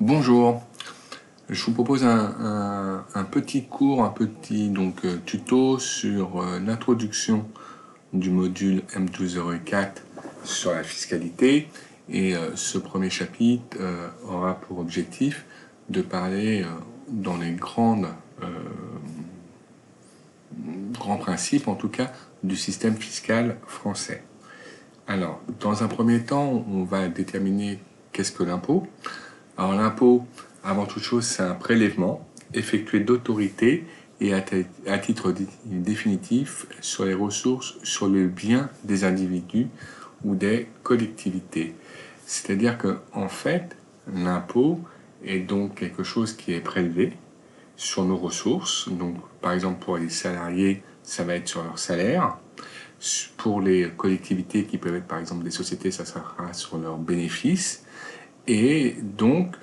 Bonjour, je vous propose un petit cours, tuto sur l'introduction du module M1204 sur la fiscalité. Et ce premier chapitre aura pour objectif de parler dans les grands principes, en tout cas, du système fiscal français. Alors, dans un premier temps, on va déterminer qu'est-ce que l'impôt. Alors l'impôt, avant toute chose, c'est un prélèvement effectué d'autorité et à titre définitif sur les ressources, sur le bien des individus ou des collectivités. C'est-à-dire qu'en fait, l'impôt est donc quelque chose qui est prélevé sur nos ressources. Donc, par exemple, pour les salariés, ça va être sur leur salaire. Pour les collectivités qui peuvent être, par exemple, des sociétés, ça sera sur leurs bénéfices. Et donc,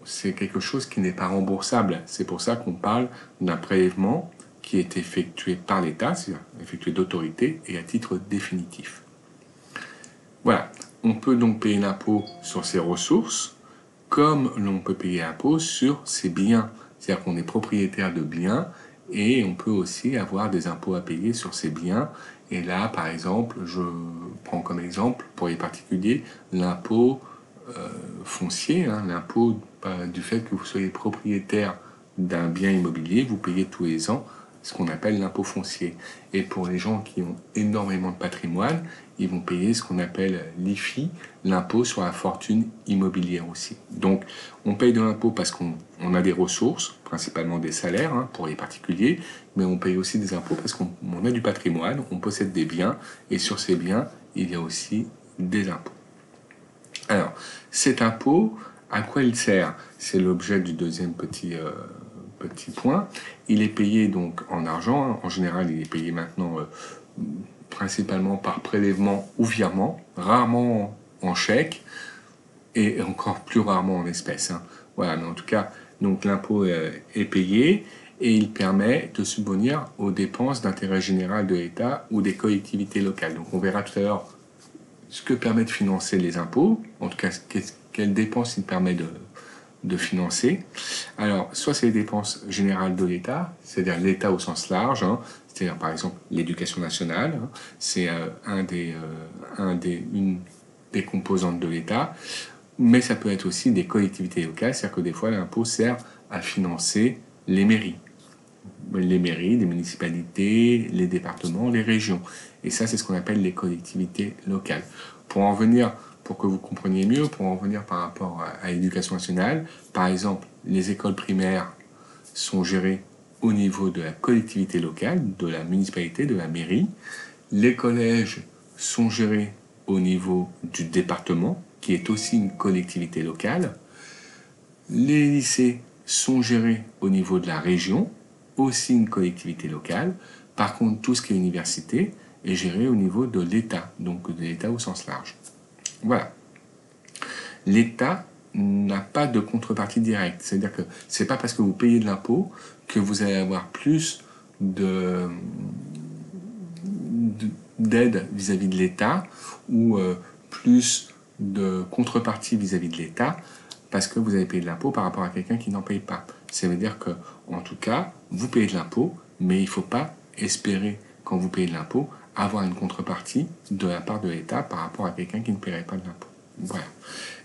c'est quelque chose qui n'est pas remboursable. C'est pour ça qu'on parle d'un prélèvement qui est effectué par l'État, c'est-à-dire effectué d'autorité et à titre définitif. Voilà, on peut donc payer l'impôt sur ses ressources, comme l'on peut payer l'impôt sur ses biens. C'est-à-dire qu'on est propriétaire de biens et on peut aussi avoir des impôts à payer sur ses biens. Et là, par exemple, je prends comme exemple, pour les particuliers, l'impôt foncier, l'impôt du fait que vous soyez propriétaire d'un bien immobilier, vous payez tous les ans ce qu'on appelle l'impôt foncier. Et pour les gens qui ont énormément de patrimoine, ils vont payer ce qu'on appelle l'IFI, l'impôt sur la fortune immobilière aussi. Donc on paye de l'impôt parce qu'on a des ressources, principalement des salaires pour les particuliers, mais on paye aussi des impôts parce qu'on a du patrimoine, on possède des biens, et sur ces biens, il y a aussi des impôts. Alors, cet impôt, à quoi il sert? C'est l'objet du deuxième petit point. Il est payé donc en argent. En général, il est payé maintenant principalement par prélèvement ou virement, rarement en chèque et encore plus rarement en espèces. Voilà, mais en tout cas, donc l'impôt est payé et il permet de subvenir aux dépenses d'intérêt général de l'État ou des collectivités locales. Donc on verra tout à l'heure ce que permet de financer les impôts, en tout cas quelles dépenses il permet de financer. Alors, soit c'est les dépenses générales de l'État, c'est-à-dire l'État au sens large, c'est-à-dire par exemple l'éducation nationale, c'est une des composantes de l'État, mais ça peut être aussi des collectivités locales, c'est-à-dire que des fois l'impôt sert à financer les mairies, les municipalités, les départements, les régions. Et ça, c'est ce qu'on appelle les collectivités locales. Pour que vous compreniez mieux, pour en venir par rapport à l'éducation nationale, par exemple, les écoles primaires sont gérées au niveau de la collectivité locale, de la municipalité, de la mairie. Les collèges sont gérés au niveau du département, qui est aussi une collectivité locale. Les lycées sont gérés au niveau de la région, aussi une collectivité locale. Par contre, tout ce qui est université est géré au niveau de l'État, donc de l'État au sens large. Voilà. L'État n'a pas de contrepartie directe. C'est-à-dire que c'est pas parce que vous payez de l'impôt que vous allez avoir plus d'aide vis-à-vis de l'État ou plus de contrepartie vis-à-vis de l'État parce que vous avez payé de l'impôt par rapport à quelqu'un qui n'en paye pas. Ça veut dire que, en tout cas, vous payez de l'impôt, mais il ne faut pas espérer, quand vous payez de l'impôt, avoir une contrepartie de la part de l'État par rapport à quelqu'un qui ne paierait pas de l'impôt. Voilà.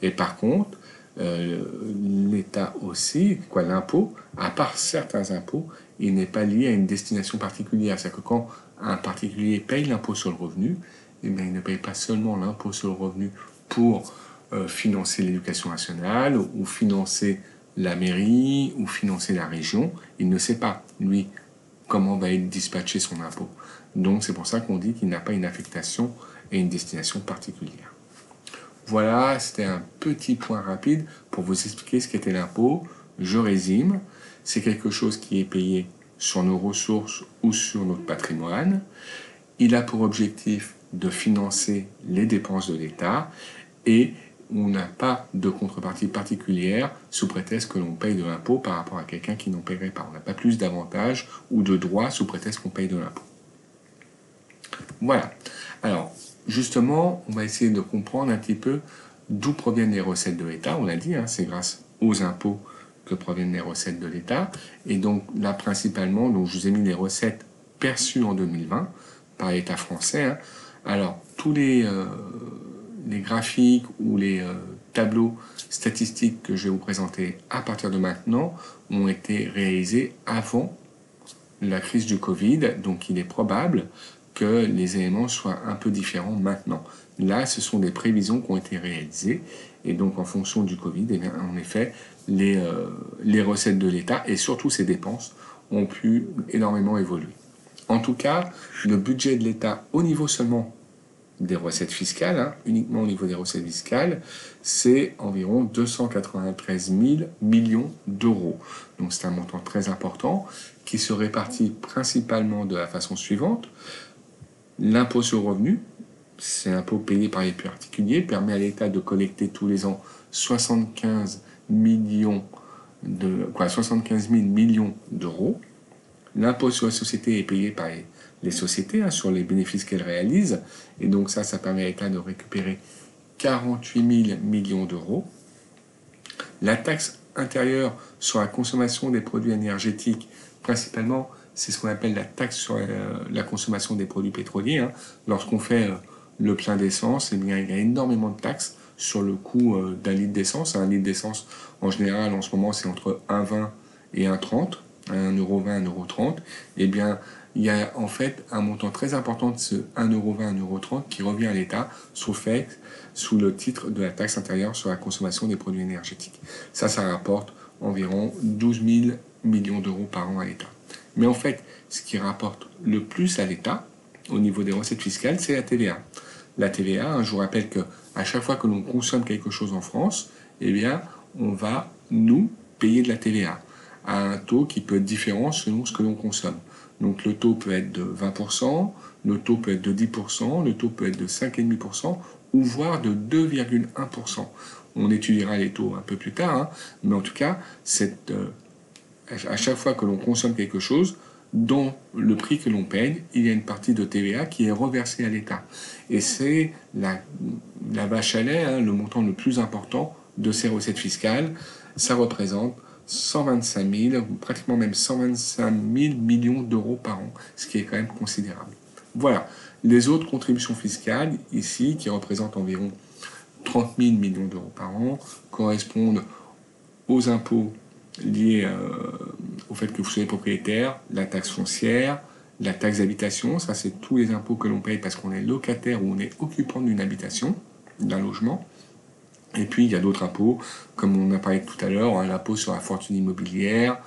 Et par contre, l'État aussi, l'impôt, à part certains impôts, il n'est pas lié à une destination particulière. C'est-à-dire que quand un particulier paye l'impôt sur le revenu, eh bien, il ne paye pas seulement l'impôt sur le revenu pour financer l'éducation nationale ou financer la mairie ou financer la région. Il ne sait pas, lui, comment va être dispatché son impôt. Donc c'est pour ça qu'on dit qu'il n'a pas une affectation et une destination particulière. Voilà, c'était un petit point rapide pour vous expliquer ce qu'était l'impôt. Je résume, c'est quelque chose qui est payé sur nos ressources ou sur notre patrimoine. Il a pour objectif de financer les dépenses de l'État et on n'a pas de contrepartie particulière sous prétexte que l'on paye de l'impôt par rapport à quelqu'un qui n'en paierait pas. On n'a pas plus d'avantages ou de droits sous prétexte qu'on paye de l'impôt. Voilà. Alors, justement, on va essayer de comprendre un petit peu d'où proviennent les recettes de l'État. On l'a dit, hein, c'est grâce aux impôts que proviennent les recettes de l'État. Et donc là, principalement, donc, je vous ai mis les recettes perçues en 2020 par l'État français. Hein. Alors, tous les graphiques ou les tableaux statistiques que je vais vous présenter à partir de maintenant ont été réalisés avant la crise du Covid, donc il est probable que les éléments soient un peu différents maintenant. Là, ce sont des prévisions qui ont été réalisées, et donc en fonction du Covid, eh bien, en effet, les recettes de l'État, et surtout ses dépenses, ont pu énormément évoluer. En tout cas, le budget de l'État au niveau seulement des recettes fiscales, hein, uniquement au niveau des recettes fiscales, c'est environ 293 000 millions d'euros. Donc c'est un montant très important qui se répartit principalement de la façon suivante. L'impôt sur le revenu, c'est l'impôt payé par les particuliers, permet à l'État de collecter tous les ans 75 000 millions d'euros. L'impôt sur la société est payé par les sociétés, hein, sur les bénéfices qu'elles réalisent. Et donc ça permet à l'État de récupérer 48 000 millions d'euros. La taxe intérieure sur la consommation des produits énergétiques, principalement, c'est ce qu'on appelle la taxe sur la consommation des produits pétroliers. Hein. Lorsqu'on fait le plein d'essence, eh bien, il y a énormément de taxes sur le coût d'un litre d'essence. Un litre d'essence, en général, en ce moment, c'est entre 1,20 et 1,30. 1,20 €, 1,30 €, eh bien, il y a en fait un montant très important de ce 1,20 €, 1,30 € qui revient à l'État sous le titre de la taxe intérieure sur la consommation des produits énergétiques. Ça rapporte environ 12 000 millions d'euros par an à l'État. Mais en fait, ce qui rapporte le plus à l'État, au niveau des recettes fiscales, c'est la TVA. La TVA, hein, je vous rappelle qu'à chaque fois que l'on consomme quelque chose en France, eh bien, on va, nous, payer de la TVA à un taux qui peut être différent selon ce que l'on consomme. Donc le taux peut être de 20%, le taux peut être de 10%, le taux peut être de 5,5%, ou voire de 2,1%. On étudiera les taux un peu plus tard, hein, mais en tout cas, à chaque fois que l'on consomme quelque chose, dans le prix que l'on paye, il y a une partie de TVA qui est reversée à l'État. Et c'est la vache à lait, hein, le montant le plus important de ces recettes fiscales. Ça représente 125 000, pratiquement même 125 000 millions d'euros par an, ce qui est quand même considérable. Voilà, les autres contributions fiscales, ici, qui représentent environ 30 000 millions d'euros par an, correspondent aux impôts liés au fait que vous soyez propriétaire, la taxe foncière, la taxe d'habitation, ça c'est tous les impôts que l'on paye parce qu'on est locataire ou on est occupant d'une habitation, d'un logement. Et puis, il y a d'autres impôts, comme on a parlé tout à l'heure, hein, l'impôt sur la fortune immobilière.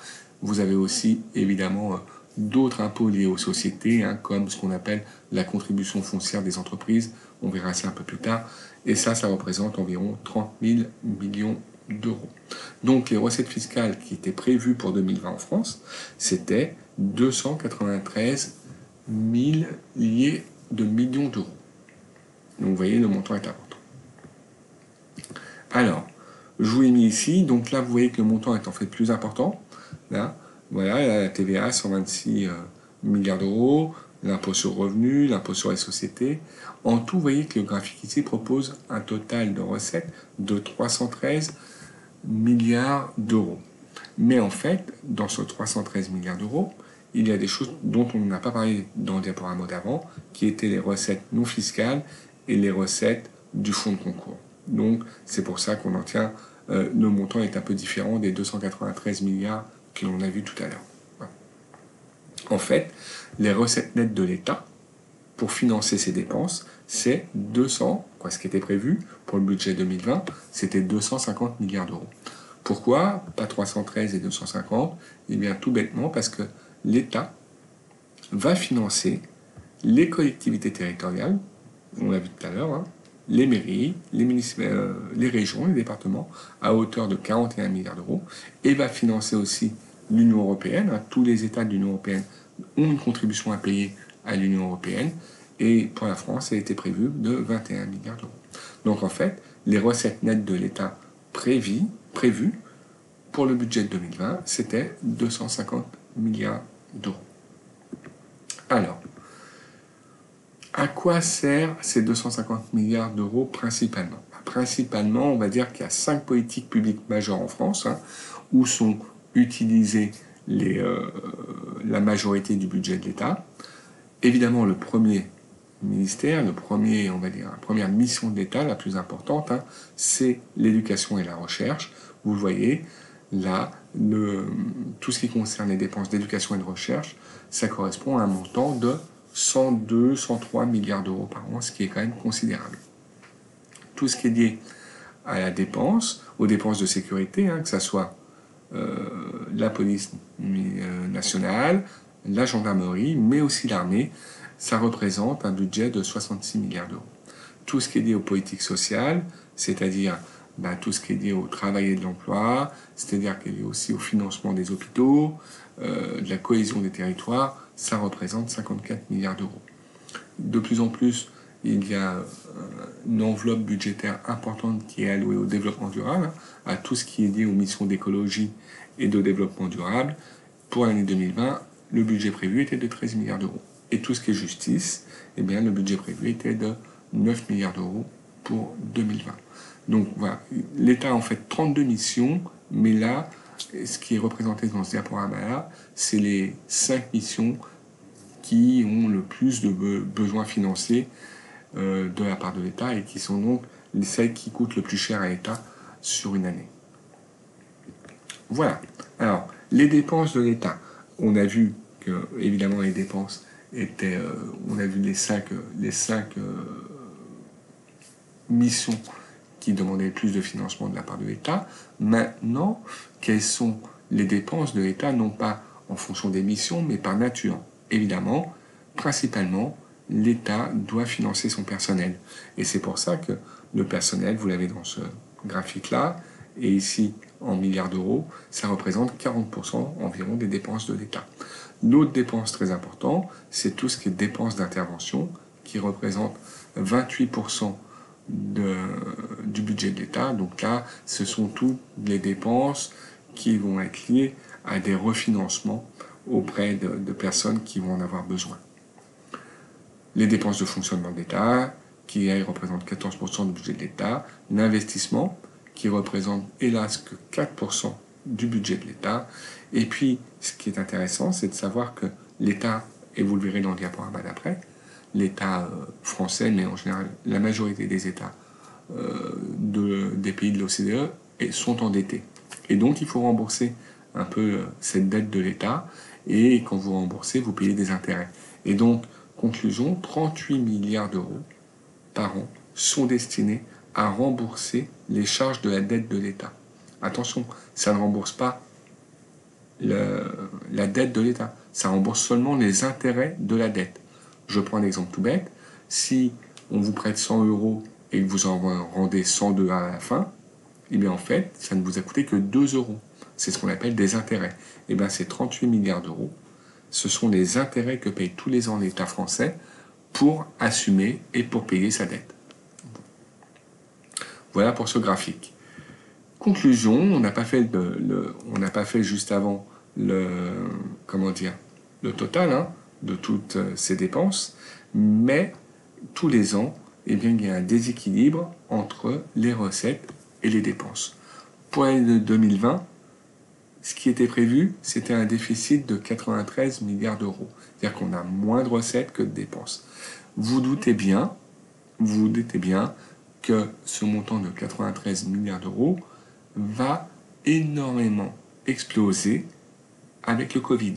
Vous avez aussi, évidemment, d'autres impôts liés aux sociétés, hein, comme ce qu'on appelle la contribution foncière des entreprises. On verra ça un peu plus tard. Et ça représente environ 30 000 millions d'euros. Donc, les recettes fiscales qui étaient prévues pour 2020 en France, c'était 293 milliers de millions d'euros. Donc, vous voyez, le montant est important. Alors, je vous l'ai mis ici, donc là vous voyez que le montant est en fait plus important. Là, voilà, la TVA, 126 milliards d'euros, l'impôt sur le revenu, l'impôt sur les sociétés. En tout, vous voyez que le graphique ici propose un total de recettes de 313 milliards d'euros. Mais en fait, dans ce 313 milliards d'euros, il y a des choses dont on n'a pas parlé dans le diaporama d'avant, qui étaient les recettes non fiscales et les recettes du fonds de concours. Donc, c'est pour ça qu'on en tient, le montant est un peu différent des 293 milliards que l'on a vu tout à l'heure. Voilà. En fait, les recettes nettes de l'État, pour financer ses dépenses, c'est 200, ce qui était prévu pour le budget 2020, c'était 250 milliards d'euros. Pourquoi pas 313 et 250? Eh bien, tout bêtement, parce que l'État va financer les collectivités territoriales, on l'a vu tout à l'heure, hein, les mairies, les régions, les départements, à hauteur de 41 milliards d'euros, et va financer aussi l'Union européenne. Hein, tous les États de l'Union européenne ont une contribution à payer à l'Union européenne, et pour la France, elle a été prévue de 21 milliards d'euros. Donc en fait, les recettes nettes de l'État prévues pour le budget de 2020, c'était 250 milliards d'euros. Alors, à quoi servent ces 250 milliards d'euros principalement? principalement, on va dire qu'il y a 5 politiques publiques majeures en France, hein, où sont utilisées la majorité du budget de l'État. Évidemment, le premier ministère, on va dire, la première mission de l'État, la plus importante, hein, c'est l'éducation et la recherche. Vous le voyez, là, tout ce qui concerne les dépenses d'éducation et de recherche, ça correspond à un montant de 102, 103 milliards d'euros par an, ce qui est quand même considérable. Tout ce qui est lié à la dépense, aux dépenses de sécurité, hein, que ce soit la police nationale, la gendarmerie, mais aussi l'armée, ça représente un budget de 66 milliards d'euros. Tout ce qui est lié aux politiques sociales, c'est-à-dire tout ce qui est lié au travail et de l'emploi, c'est-à-dire qu'il y a aussi au financement des hôpitaux, de la cohésion des territoires, ça représente 54 milliards d'euros. De plus en plus, il y a une enveloppe budgétaire importante qui est allouée au développement durable, à tout ce qui est lié aux missions d'écologie et de développement durable. Pour l'année 2020, le budget prévu était de 13 milliards d'euros. Et tout ce qui est justice, eh bien, le budget prévu était de 9 milliards d'euros pour 2020. Donc voilà, l'État a en fait 32 missions, mais là, ce qui est représenté dans ce diaporama-là, c'est les 5 missions qui ont le plus de besoins financiers de la part de l'État et qui sont donc celles qui coûtent le plus cher à l'État sur une année. Voilà. Alors, les dépenses de l'État. On a vu que, évidemment, les dépenses étaient... on a vu les cinq missions qui demandaient le plus de financement de la part de l'État. Maintenant, quelles sont les dépenses de l'État, non pas en fonction des missions, mais par nature? Évidemment, principalement, l'État doit financer son personnel. Et c'est pour ça que le personnel, vous l'avez dans ce graphique-là, et ici, en milliards d'euros, ça représente 40% environ des dépenses de l'État. L'autre dépense très importante, c'est tout ce qui est dépenses d'intervention, qui représente 28% du budget de l'État. Donc là, ce sont toutes les dépenses qui vont être liées à des refinancements auprès de personnes qui vont en avoir besoin. Les dépenses de fonctionnement de l'État, qui représentent 14% du budget de l'État, l'investissement, qui représente hélas que 4% du budget de l'État. Et puis, ce qui est intéressant, c'est de savoir que l'État, et vous le verrez dans le diaporama d'après, l'État français, mais en général la majorité des États des pays de l'OCDE sont endettés. Et donc, il faut rembourser un peu cette dette de l'État, et quand vous remboursez, vous payez des intérêts. Et donc, conclusion, 38 milliards d'euros par an sont destinés à rembourser les charges de la dette de l'État. Attention, ça ne rembourse pas la dette de l'État, ça rembourse seulement les intérêts de la dette. Je prends un exemple tout bête, si on vous prête 100 euros et que vous en rendez 102 à la fin, eh bien en fait, ça ne vous a coûté que 2 euros. C'est ce qu'on appelle des intérêts. Eh bien ces 38 milliards d'euros, ce sont les intérêts que paye tous les ans l'État français pour assumer et pour payer sa dette. Voilà pour ce graphique. Conclusion, on n'a pas fait juste avant le total hein, de toutes ces dépenses, mais tous les ans, eh bien, il y a un déséquilibre entre les recettes et les dépenses. Pour l'année de 2020, ce qui était prévu, c'était un déficit de 93 milliards d'euros. C'est-à-dire qu'on a moins de recettes que de dépenses. Vous doutez bien que ce montant de 93 milliards d'euros va énormément exploser avec le Covid.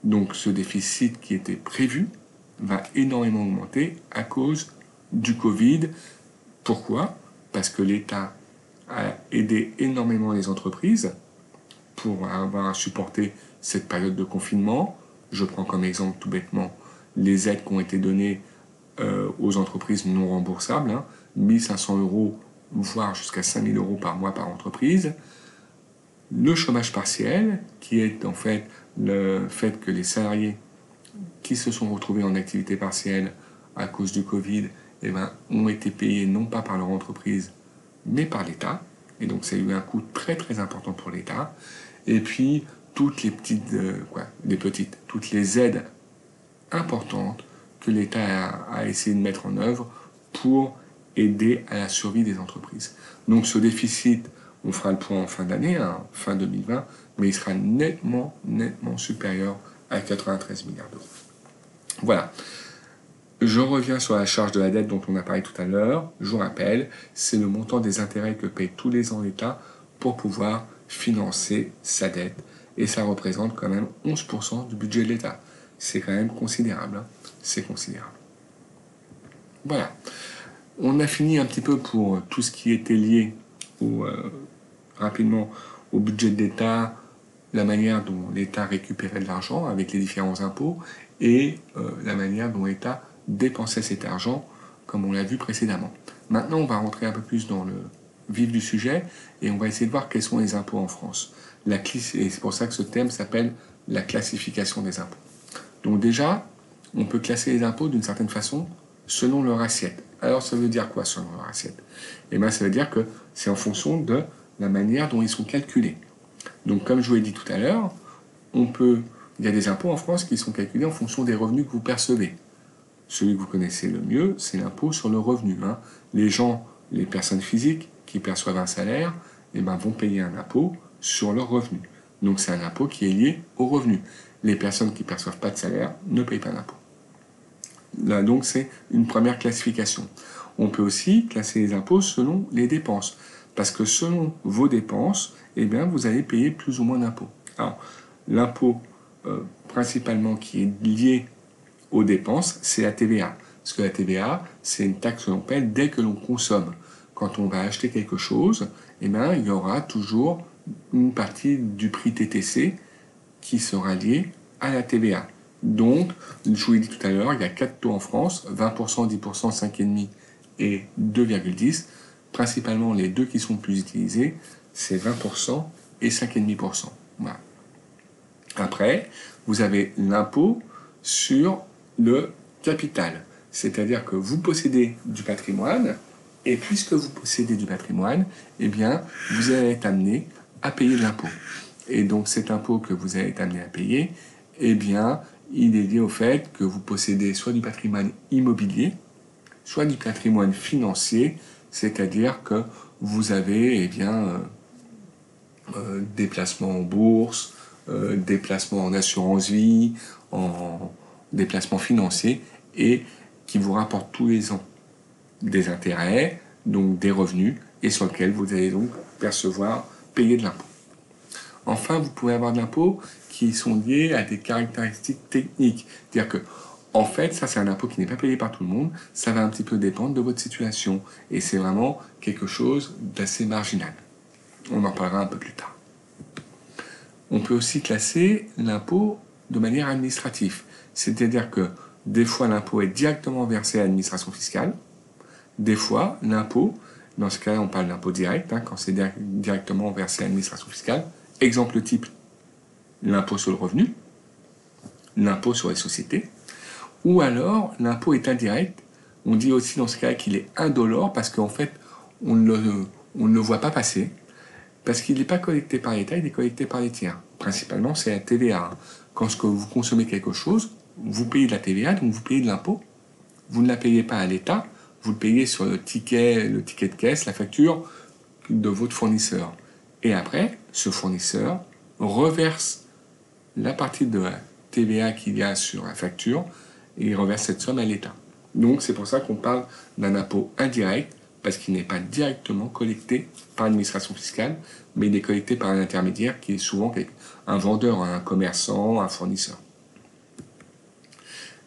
Donc ce déficit qui était prévu va énormément augmenter à cause du Covid. Pourquoi? Parce que l'État a aidé énormément les entreprises pour avoir à supporter cette période de confinement. Je prends comme exemple tout bêtement les aides qui ont été données aux entreprises non remboursables, 1500 euros, voire jusqu'à 5000 euros par mois par entreprise. Le chômage partiel, qui est en fait le fait que les salariés qui se sont retrouvés en activité partielle à cause du Covid ont été payés non pas par leur entreprise, mais par l'État. Et donc ça a eu un coût très très important pour l'État. Et puis toutes les toutes les aides importantes que l'État a essayé de mettre en œuvre pour aider à la survie des entreprises. Donc ce déficit, on fera le point en fin d'année, fin 2020, mais il sera nettement supérieur à 93 milliards d'euros. Voilà. Je reviens sur la charge de la dette dont on a parlé tout à l'heure. Je vous rappelle, c'est le montant des intérêts que paye tous les ans l'État pour pouvoir financer sa dette. Et ça représente quand même 11% du budget de l'État. C'est quand même considérable. Hein. C'est considérable. Voilà. On a fini un petit peu pour tout ce qui était lié rapidement au budget de l'État, la manière dont l'État récupérait de l'argent avec les différents impôts et la manière dont l'État dépensait cet argent, comme on l'a vu précédemment. Maintenant, on va rentrer un peu plus dans le vif du sujet et on va essayer de voir quels sont les impôts en France. Et c'est pour ça que ce thème s'appelle la classification des impôts. Donc déjà, on peut classer les impôts d'une certaine façon selon leur assiette. Alors ça veut dire quoi selon leur assiette? Eh bien ça veut dire que c'est en fonction de la manière dont ils sont calculés. Donc comme je vous l'ai dit tout à l'heure, il y a des impôts en France qui sont calculés en fonction des revenus que vous percevez. Celui que vous connaissez le mieux, c'est l'impôt sur le revenu. Hein. Les personnes physiques qui perçoivent un salaire, vont payer un impôt sur leur revenu. Donc c'est un impôt qui est lié au revenu. Les personnes qui ne perçoivent pas de salaire ne payent pas d'impôt. Là, donc c'est une première classification. On peut aussi classer les impôts selon les dépenses. Parce que selon vos dépenses, vous allez payer plus ou moins d'impôts. Alors, l'impôt principalement qui est lié aux dépenses, c'est la TVA. Parce que la TVA, c'est une taxe que l'on paie dès que l'on consomme. Quand on va acheter quelque chose, il y aura toujours une partie du prix TTC qui sera liée à la TVA. Donc, je vous l'ai dit tout à l'heure, il y a 4 taux en France, 20%, 10%, 5,5% et 2,10%. Principalement, les deux qui sont le plus utilisés, c'est 20% et 5,5%. Voilà. Après, vous avez l'impôt sur le capital. C'est-à-dire que vous possédez du patrimoine, et puisque vous possédez du patrimoine, vous allez être amené à payer de l'impôt. Et donc cet impôt que vous allez être amené à payer, il est lié au fait que vous possédez soit du patrimoine immobilier, soit du patrimoine financier, c'est-à-dire que vous avez des placements en bourse, des placements en assurance vie, des placements financiers, et qui vous rapportent tous les ans des intérêts, donc des revenus, et sur lesquels vous allez donc payer de l'impôt. Enfin, vous pouvez avoir de l'impôt qui sont liés à des caractéristiques techniques. C'est-à-dire que, en fait, ça c'est un impôt qui n'est pas payé par tout le monde, ça va un petit peu dépendre de votre situation. Et c'est vraiment quelque chose d'assez marginal. On en parlera un peu plus tard. On peut aussi classer l'impôt de manière administrative. C'est-à-dire que des fois l'impôt est directement versé à l'administration fiscale. Des fois, l'impôt, dans ce cas-là on parle d'impôt direct, quand c'est directement versé à l'administration fiscale. Exemple type, l'impôt sur le revenu, l'impôt sur les sociétés, ou alors l'impôt est indirect. On dit aussi dans ce cas qu'il est indolore parce qu'en fait, on ne le voit pas passer, parce qu'il n'est pas collecté par l'État, il est collecté par les tiers. Principalement, c'est la TVA. Quand vous consommez quelque chose, vous payez de la TVA, donc vous payez de l'impôt. Vous ne la payez pas à l'État, vous le payez sur le ticket de caisse, la facture de votre fournisseur. Et après, ce fournisseur reverse la partie de la TVA qu'il y a sur la facture et il reverse cette somme à l'État. Donc c'est pour ça qu'on parle d'un impôt indirect parce qu'il n'est pas directement collecté par l'administration fiscale, mais il est collecté par un intermédiaire qui est souvent un vendeur, un commerçant, un fournisseur.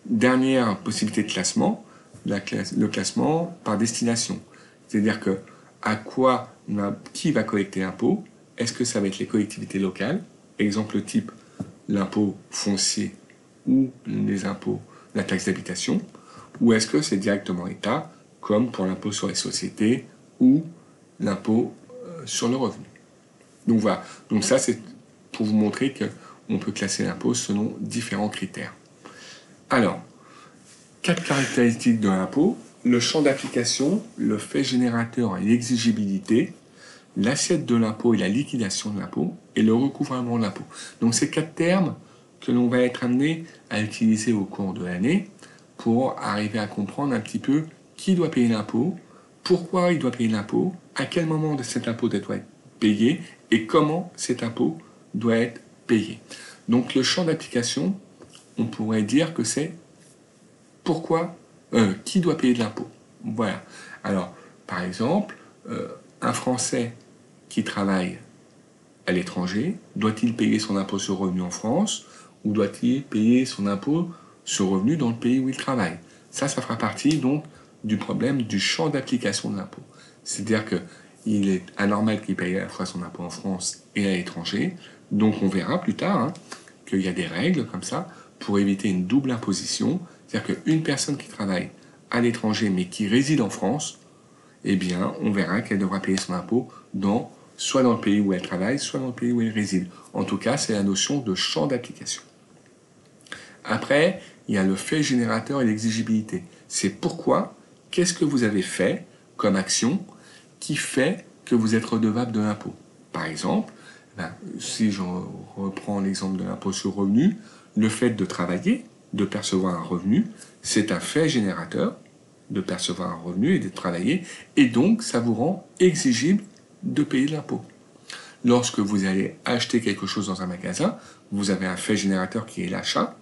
Dernière possibilité de classement, le classement par destination. C'est-à-dire que qui va collecter l'impôt? Est-ce que ça va être les collectivités locales? Exemple type, l'impôt foncier ou les impôts, la taxe d'habitation? Ou est-ce que c'est directement l'État, comme pour l'impôt sur les sociétés ou l'impôt sur le revenu? Donc voilà, donc ça c'est pour vous montrer qu'on peut classer l'impôt selon différents critères. Alors, 4 caractéristiques de l'impôt: le champ d'application, le fait générateur et l'exigibilité, l'assiette de l'impôt et la liquidation de l'impôt, et le recouvrement de l'impôt. Donc ces 4 termes que l'on va être amené à utiliser au cours de l'année pour arriver à comprendre un petit peu qui doit payer l'impôt, pourquoi il doit payer l'impôt, à quel moment de cet impôt doit être payé et comment cet impôt doit être payé. Donc le champ d'application, on pourrait dire que c'est pourquoi, qui doit payer de l'impôt. Voilà. Alors, par exemple, un Français qui travaille à l'étranger, doit-il payer son impôt sur revenu en France ou doit-il payer son impôt sur revenu dans le pays où il travaille? Ça fera partie donc du problème du champ d'application de l'impôt. C'est-à-dire qu'il est anormal qu'il paye à la fois son impôt en France et à l'étranger. Donc on verra plus tard qu'il y a des règles comme ça pour éviter une double imposition. C'est-à-dire qu'une personne qui travaille à l'étranger mais qui réside en France, eh bien on verra qu'elle devra payer son impôt soit dans le pays où elle travaille, soit dans le pays où elle réside. En tout cas, c'est la notion de champ d'application. Après, il y a le fait générateur et l'exigibilité. C'est pourquoi, qu'est-ce que vous avez fait comme action qui fait que vous êtes redevable de l'impôt. Par exemple, si je reprends l'exemple de l'impôt sur le revenu, le fait de travailler, de percevoir un revenu, c'est un fait générateur de percevoir un revenu et de travailler, et donc ça vous rend exigible de payer de l'impôt. Lorsque vous allez acheter quelque chose dans un magasin, vous avez un fait générateur qui est l'achat,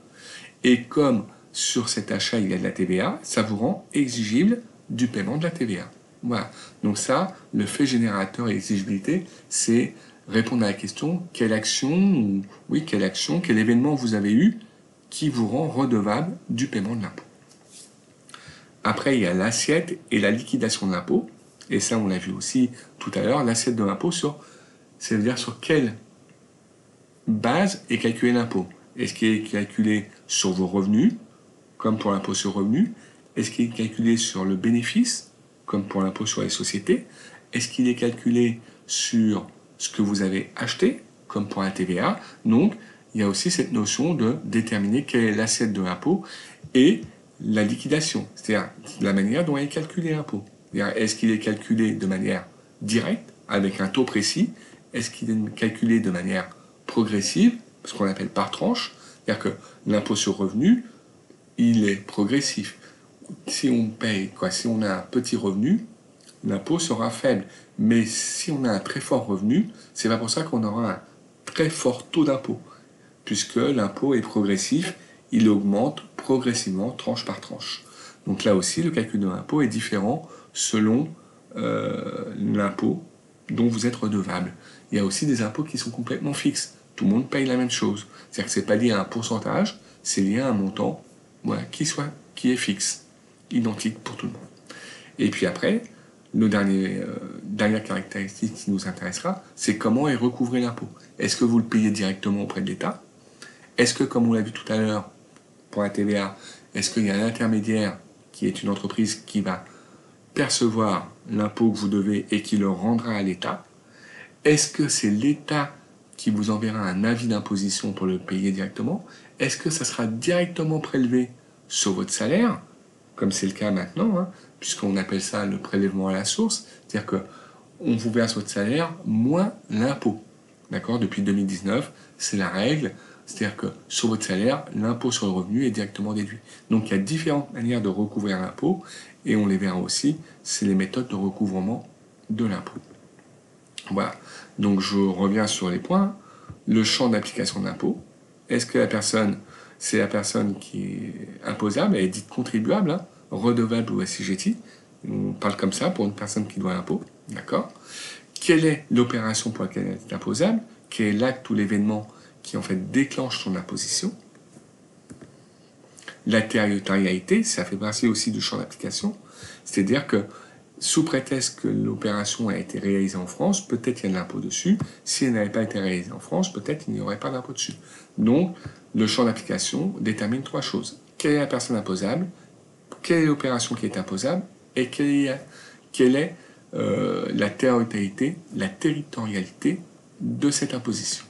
et comme sur cet achat il y a de la TVA, ça vous rend exigible du paiement de la TVA. Voilà. Donc ça, le fait générateur et l'exigibilité, c'est répondre à la question quelle action, quel événement vous avez eu qui vous rend redevable du paiement de l'impôt. Après, il y a l'assiette et la liquidation de l'impôt. Et ça, on l'a vu aussi tout à l'heure, l'assiette de l'impôt, c'est-à-dire sur quelle base est calculé l'impôt. Est-ce qu'il est calculé sur vos revenus, comme pour l'impôt sur revenu? Est-ce qu'il est calculé sur le bénéfice, comme pour l'impôt sur les sociétés? Est-ce qu'il est calculé sur ce que vous avez acheté, comme pour la TVA? Donc, il y a aussi cette notion de déterminer quelle est l'assiette de l'impôt et la liquidation, c'est-à-dire la manière dont est calculé l'impôt. Est-ce qu'il est calculé de manière directe, avec un taux précis? Est-ce qu'il est calculé de manière progressive, ce qu'on appelle par tranche? C'est-à-dire que l'impôt sur revenu, il est progressif. Si on a un petit revenu, l'impôt sera faible. Mais si on a un très fort revenu, c'est pas pour ça qu'on aura un très fort taux d'impôt, puisque l'impôt est progressif, il augmente progressivement, tranche par tranche. Donc là aussi, le calcul de l'impôt est différent selon l'impôt dont vous êtes redevable. Il y a aussi des impôts qui sont complètement fixes. Tout le monde paye la même chose. C'est-à-dire que ce n'est pas lié à un pourcentage, c'est lié à un montant qui est fixe, identique pour tout le monde. Et puis après, dernière caractéristique qui nous intéressera, c'est comment est recouvré l'impôt. Est-ce que vous le payez directement auprès de l'État? Est-ce que, comme on l'a vu tout à l'heure pour la TVA, est-ce qu'il y a un intermédiaire qui est une entreprise qui va percevoir l'impôt que vous devez et qui le rendra à l'État? Est-ce que c'est l'État qui vous enverra un avis d'imposition pour le payer directement? Est-ce que ça sera directement prélevé sur votre salaire, comme c'est le cas maintenant, puisqu'on appelle ça le prélèvement à la source, c'est-à-dire qu'on vous verse votre salaire moins l'impôt. D'accord? Depuis 2019, c'est la règle, c'est-à-dire que sur votre salaire, l'impôt sur le revenu est directement déduit. Donc il y a différentes manières de recouvrir l'impôt, et on les verra aussi, c'est les méthodes de recouvrement de l'impôt. Voilà, donc je reviens sur les points. Le champ d'application de l'impôt, est-ce que c'est la personne qui est imposable, elle est dite contribuable, redevable ou assujettie? On parle comme ça pour une personne qui doit l'impôt, d'accord? Quelle est l'opération pour laquelle elle est imposable? Quel est l'acte ou l'événement qui en fait déclenche son imposition? La territorialité, ça fait partie aussi du champ d'application, c'est-à-dire que sous prétexte que l'opération a été réalisée en France, peut-être il y a de l'impôt dessus. Si elle n'avait pas été réalisée en France, peut-être il n'y aurait pas d'impôt dessus. Donc, le champ d'application détermine trois choses. Quelle est la personne imposable? Quelle est l'opération qui est imposable? Et quelle est la territorialité de cette imposition?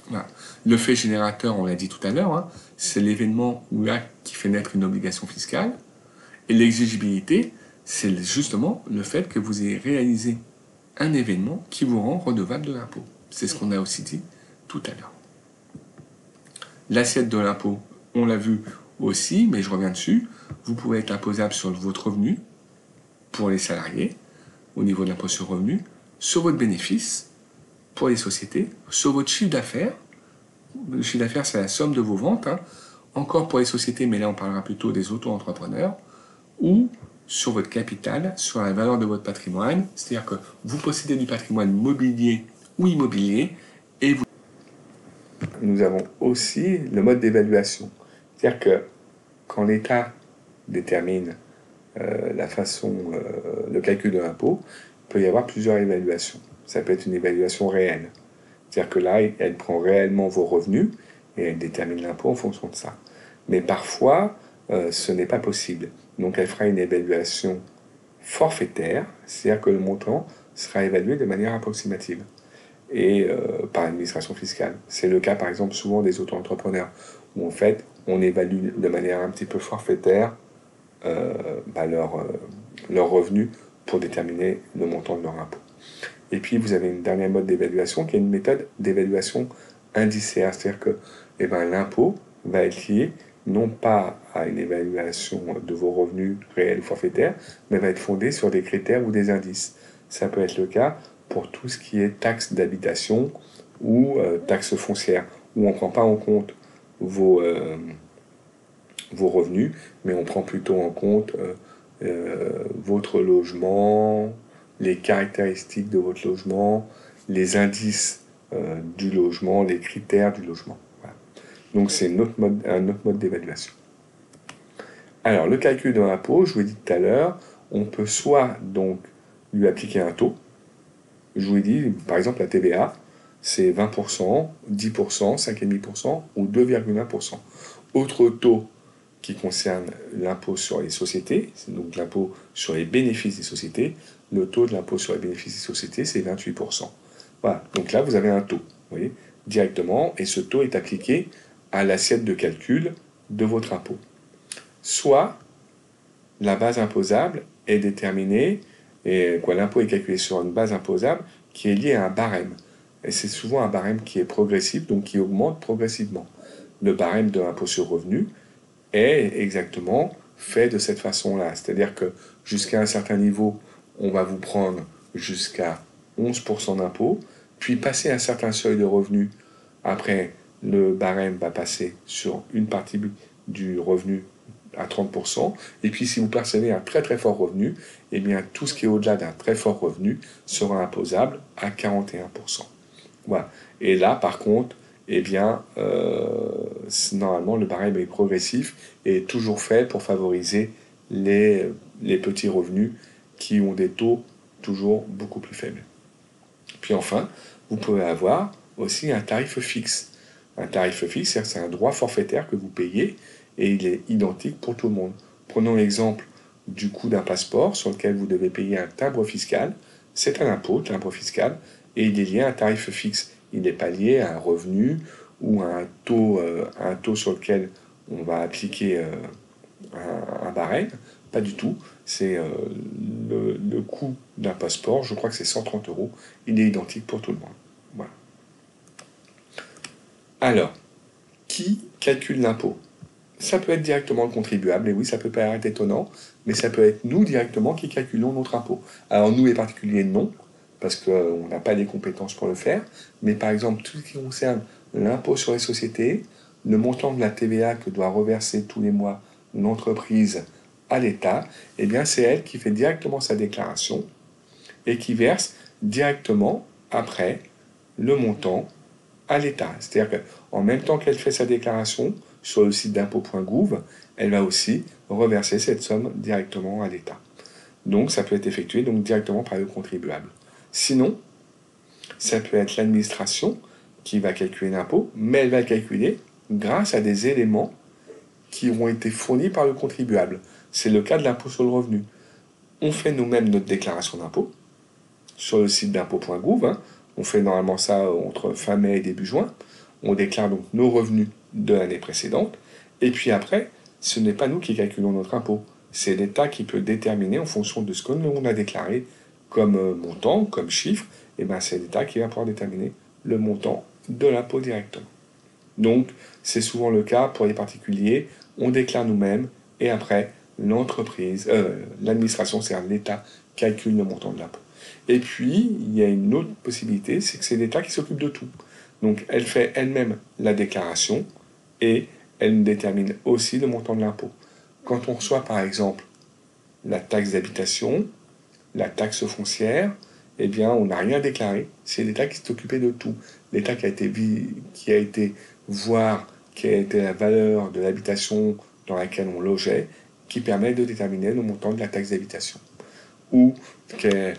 Voilà. Le fait générateur, on l'a dit tout à l'heure, c'est l'événement ou l'acte qui fait naître une obligation fiscale. Et l'exigibilité, c'est justement le fait que vous ayez réalisé un événement qui vous rend redevable de l'impôt. C'est ce qu'on a aussi dit tout à l'heure. L'assiette de l'impôt, on l'a vu, Aussi, mais je reviens dessus, vous pouvez être imposable sur votre revenu pour les salariés, au niveau de l'impôt sur le revenu, sur votre bénéfice pour les sociétés, sur votre chiffre d'affaires. Le chiffre d'affaires, c'est la somme de vos ventes, hein. Encore pour les sociétés, mais là on parlera plutôt des auto-entrepreneurs, ou sur votre capital, sur la valeur de votre patrimoine, c'est-à-dire que vous possédez du patrimoine mobilier ou immobilier, et vous... Nous avons aussi le mode d'évaluation, c'est-à-dire que quand l'État détermine la façon, le calcul de l'impôt, il peut y avoir plusieurs évaluations. Ça peut être une évaluation réelle, c'est-à-dire que là, elle prend réellement vos revenus et elle détermine l'impôt en fonction de ça. Mais parfois, ce n'est pas possible. Donc elle fera une évaluation forfaitaire, c'est-à-dire que le montant sera évalué de manière approximative et par l'administration fiscale. C'est le cas par exemple souvent des auto-entrepreneurs, où en fait on évalue de manière un petit peu forfaitaire leurs revenus pour déterminer le montant de leur impôt. Et puis vous avez une dernière mode d'évaluation qui est une méthode d'évaluation indiciaire, c'est-à-dire que l'impôt va être lié non pas à une évaluation de vos revenus réels ou forfaitaires, mais va être fondé sur des critères ou des indices. Ça peut être le cas pour tout ce qui est taxe d'habitation ou taxe foncière, où on ne prend pas en compte vos revenus, mais on prend plutôt en compte votre logement, les caractéristiques de votre logement, les indices du logement, les critères du logement. Voilà. Donc c'est un autre mode d'évaluation. Alors le calcul de l'impôt, je vous l'ai dit tout à l'heure, on peut soit donc lui appliquer un taux. Je vous ai dit, par exemple, la TVA, c'est 20%, 10%, 5,5% ou 2,1%. Autre taux qui concerne l'impôt sur les sociétés, donc l'impôt sur les bénéfices des sociétés, le taux de l'impôt sur les bénéfices des sociétés, c'est 28%. Voilà, donc là, vous avez un taux, vous voyez, directement, et ce taux est appliqué à l'assiette de calcul de votre impôt. Soit la base imposable est déterminée, et l'impôt est calculé sur une base imposable qui est liée à un barème. Et c'est souvent un barème qui est progressif, donc qui augmente progressivement. Le barème de l'impôt sur revenu est exactement fait de cette façon-là. C'est-à-dire que jusqu'à un certain niveau, on va vous prendre jusqu'à 11% d'impôt, puis passer un certain seuil de revenus, après le barème va passer sur une partie du revenu à 30%, et puis si vous percevez un très très fort revenu, eh bien tout ce qui est au-delà d'un très fort revenu sera imposable à 41%. Voilà. Et là, par contre, eh bien, normalement, le barème est progressif et est toujours fait pour favoriser les petits revenus qui ont des taux toujours beaucoup plus faibles. Puis enfin, vous pouvez avoir aussi un tarif fixe. Un tarif fixe, c'est un droit forfaitaire que vous payez et il est identique pour tout le monde. Prenons l'exemple du coût d'un passeport sur lequel vous devez payer un timbre fiscal. C'est un impôt, timbre fiscal, et il est lié à un tarif fixe. Il n'est pas lié à un revenu ou à un taux sur lequel on va appliquer un barème. Pas du tout. C'est le coût d'un passeport, je crois que c'est 130 €. Il est identique pour tout le monde. Voilà. Alors, qui calcule l'impôt? Ça peut être directement le contribuable, et oui, ça peut paraître étonnant, mais ça peut être nous directement qui calculons notre impôt. Alors nous les particuliers, non, parce qu'on n'a pas les compétences pour le faire, mais par exemple, tout ce qui concerne l'impôt sur les sociétés, le montant de la TVA que doit reverser tous les mois une entreprise à l'État, eh bien c'est elle qui fait directement sa déclaration et qui verse directement après le montant à l'État. C'est-à-dire qu'en même temps qu'elle fait sa déclaration sur le site d'impôt.gouv, elle va aussi reverser cette somme directement à l'État. Donc ça peut être effectué donc, directement par le contribuable. Sinon, ça peut être l'administration qui va calculer l'impôt, mais elle va le calculer grâce à des éléments qui ont été fournis par le contribuable. C'est le cas de l'impôt sur le revenu. On fait nous-mêmes notre déclaration d'impôt sur le site d'impôt.gouv. Hein. On fait normalement ça entre fin mai et début juin. On déclare donc nos revenus de l'année précédente. Et puis après, ce n'est pas nous qui calculons notre impôt. C'est l'État qui peut déterminer en fonction de ce que l'on a déclaré comme montant, comme chiffre. Et bien c'est l'État qui va pouvoir déterminer le montant de l'impôt directement. Donc c'est souvent le cas pour les particuliers on déclare nous-mêmes, et après, l'administration, c'est-à-dire l'État, calcule le montant de l'impôt. Et puis, il y a une autre possibilité, c'est que c'est l'État qui s'occupe de tout. Donc, elle fait elle-même la déclaration, et elle détermine aussi le montant de l'impôt. Quand on reçoit, par exemple, la taxe d'habitation, la taxe foncière, eh bien, on n'a rien déclaré. C'est l'État qui s'est occupé de tout. L'État qui a été voir quelle était la valeur de l'habitation dans laquelle on logeait, qui permet de déterminer le montant de la taxe d'habitation. Ou quel est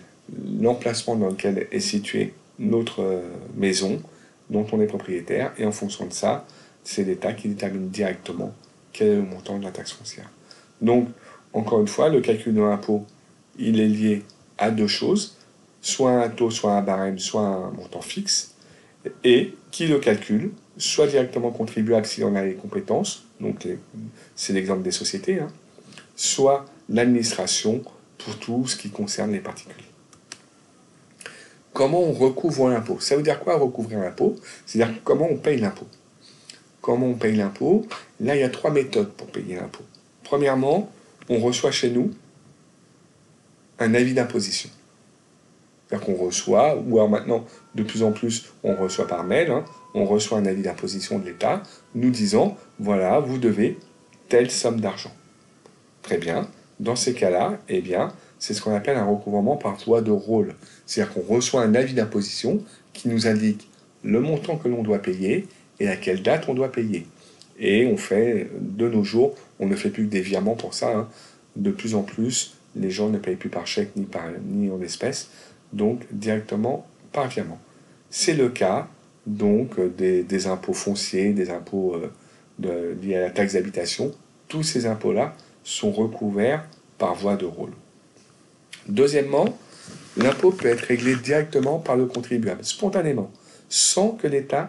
l'emplacement dans lequel est située notre maison, dont on est propriétaire, et en fonction de ça, c'est l'État qui détermine directement quel est le montant de la taxe foncière. Donc, encore une fois, le calcul de l'impôt, il est lié à deux choses, soit un taux, soit un barème, soit un montant fixe, et qui le calcule, soit directement contribuable si on a les compétences, donc c'est l'exemple des sociétés, hein, soit l'administration pour tout ce qui concerne les particuliers. Comment on recouvre l'impôt? Ça veut dire quoi recouvrir l'impôt? C'est-à-dire comment on paye l'impôt. Comment on paye l'impôt? Là, il y a 3 méthodes pour payer l'impôt. Premièrement, on reçoit chez nous un avis d'imposition. C'est-à-dire qu'on reçoit, ou alors maintenant, de plus en plus, on reçoit par mail, hein, on reçoit un avis d'imposition de l'État nous disant, voilà, vous devez telle somme d'argent. Très bien. Dans ces cas-là, eh bien, c'est ce qu'on appelle un recouvrement par voie de rôle. C'est-à-dire qu'on reçoit un avis d'imposition qui nous indique le montant que l'on doit payer et à quelle date on doit payer. Et on fait, de nos jours, on ne fait plus que des virements pour ça. Hein. De plus en plus, les gens ne payent plus par chèque ni en espèces, donc directement par virement. C'est le cas donc des impôts fonciers, des impôts liés à la taxe d'habitation. Tous ces impôts-là sont recouverts par voie de rôle. Deuxièmement, l'impôt peut être réglé directement par le contribuable, spontanément, sans que l'État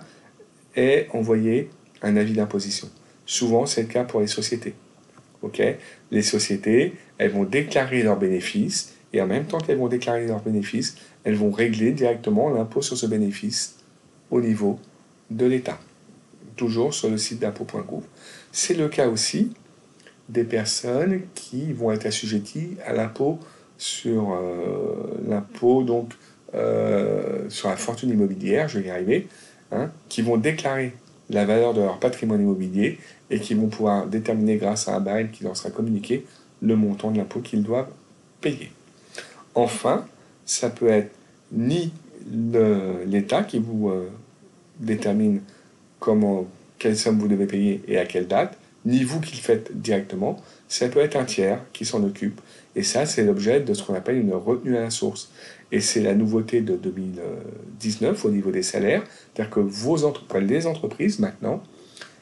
ait envoyé un avis d'imposition. Souvent, c'est le cas pour les sociétés. Okay, les sociétés, elles vont déclarer leurs bénéfices, et en même temps qu'elles vont déclarer leurs bénéfices, elles vont régler directement l'impôt sur ce bénéfice au niveau de l'État. Toujours sur le site d'impôt.gouv. C'est le cas aussi des personnes qui vont être assujetties à l'impôt sur sur la fortune immobilière, je vais y arriver, hein, qui vont déclarer la valeur de leur patrimoine immobilier et qui vont pouvoir déterminer grâce à un barème qui leur sera communiqué le montant de l'impôt qu'ils doivent payer. Enfin, ça peut être ni l'État qui vous détermine quelle somme vous devez payer et à quelle date, ni vous qui le faites directement, ça peut être un tiers qui s'en occupe. Et ça, c'est l'objet de ce qu'on appelle une retenue à la source. Et c'est la nouveauté de 2019 au niveau des salaires, c'est-à-dire que les entreprises, maintenant,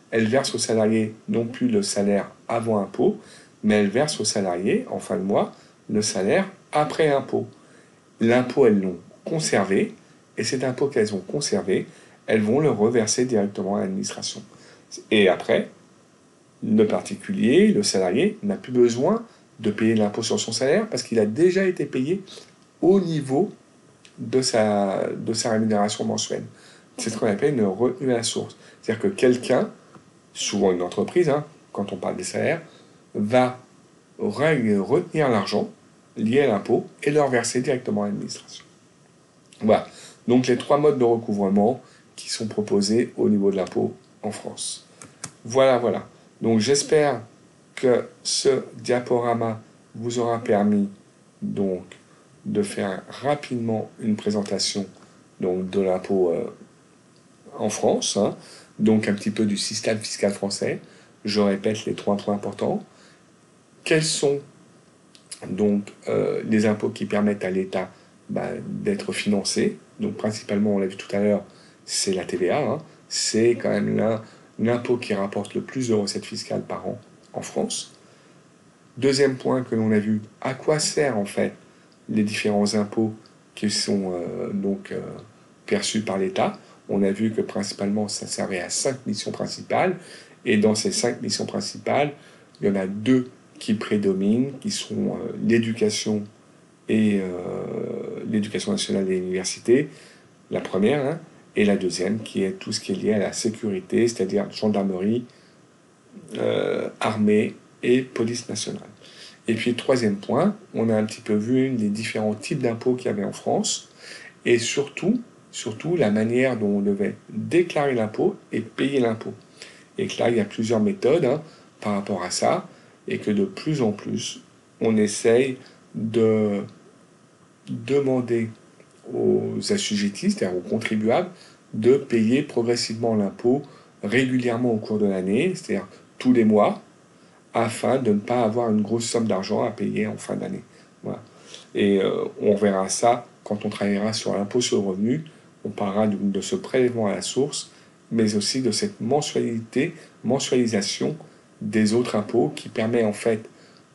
elles versent aux salariés non plus le salaire avant impôt, mais elles versent aux salariés, en fin de mois, le salaire après impôt. L'impôt, elles l'ont conservé, et cet impôt qu'elles ont conservé, elles vont le reverser directement à l'administration. Et après, le particulier, le salarié, n'a plus besoin de payer l'impôt sur son salaire parce qu'il a déjà été payé au niveau de sa rémunération mensuelle. C'est ce qu'on appelle une retenue à la source. C'est-à-dire que quelqu'un, souvent une entreprise, hein, quand on parle des salaires, va retenir l'argent lié à l'impôt et le reverser directement à l'administration. Voilà. Donc les 3 modes de recouvrement qui sont proposés au niveau de l'impôt en France. Voilà. Donc j'espère que ce diaporama vous aura permis donc de faire rapidement une présentation donc, de l'impôt en France, hein, donc un petit peu du système fiscal français. Je répète les 3 points importants. Quels sont donc les impôts qui permettent à l'État d'être financé? Donc principalement, on l'a vu tout à l'heure, c'est la TVA. Hein. C'est quand même l'impôt qui rapporte le plus de recettes fiscales par an en France. Deuxième point que l'on a vu, à quoi servent en fait les différents impôts qui sont perçus par l'État. On a vu que principalement ça servait à 5 missions principales, et dans ces 5 missions principales, il y en a 2 qui prédominent, qui sont l'éducation et l'éducation nationale et l'université, la première, hein, et la deuxième qui est tout ce qui est lié à la sécurité, c'est-à-dire gendarmerie, armée et police nationale. Et puis, troisième point, on a un petit peu vu les différents types d'impôts qu'il y avait en France, et surtout la manière dont on devait déclarer l'impôt et payer l'impôt. Et que là, il y a plusieurs méthodes par rapport à ça, et que de plus en plus, on essaye de demander aux assujettis, c'est-à-dire aux contribuables, de payer progressivement l'impôt régulièrement au cours de l'année, c'est-à-dire tous les mois, afin de ne pas avoir une grosse somme d'argent à payer en fin d'année. Voilà. Et on verra ça quand on travaillera sur l'impôt sur le revenu. On parlera de ce prélèvement à la source, mais aussi de cette mensualisation des autres impôts qui permet en fait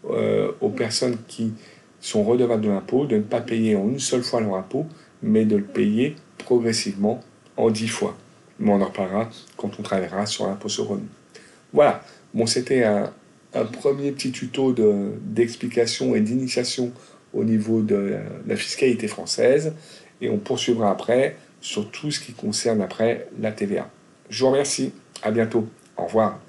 aux personnes qui sont redevables de l'impôt de ne pas payer en une seule fois leur impôt, mais de le payer progressivement en 10 fois. Mais on en reparlera quand on travaillera sur l'impôt sur le revenu. Voilà, bon, c'était un premier petit tuto d'explication et d'initiation au niveau de la fiscalité française, et on poursuivra après sur tout ce qui concerne après la TVA. Je vous remercie, à bientôt, au revoir.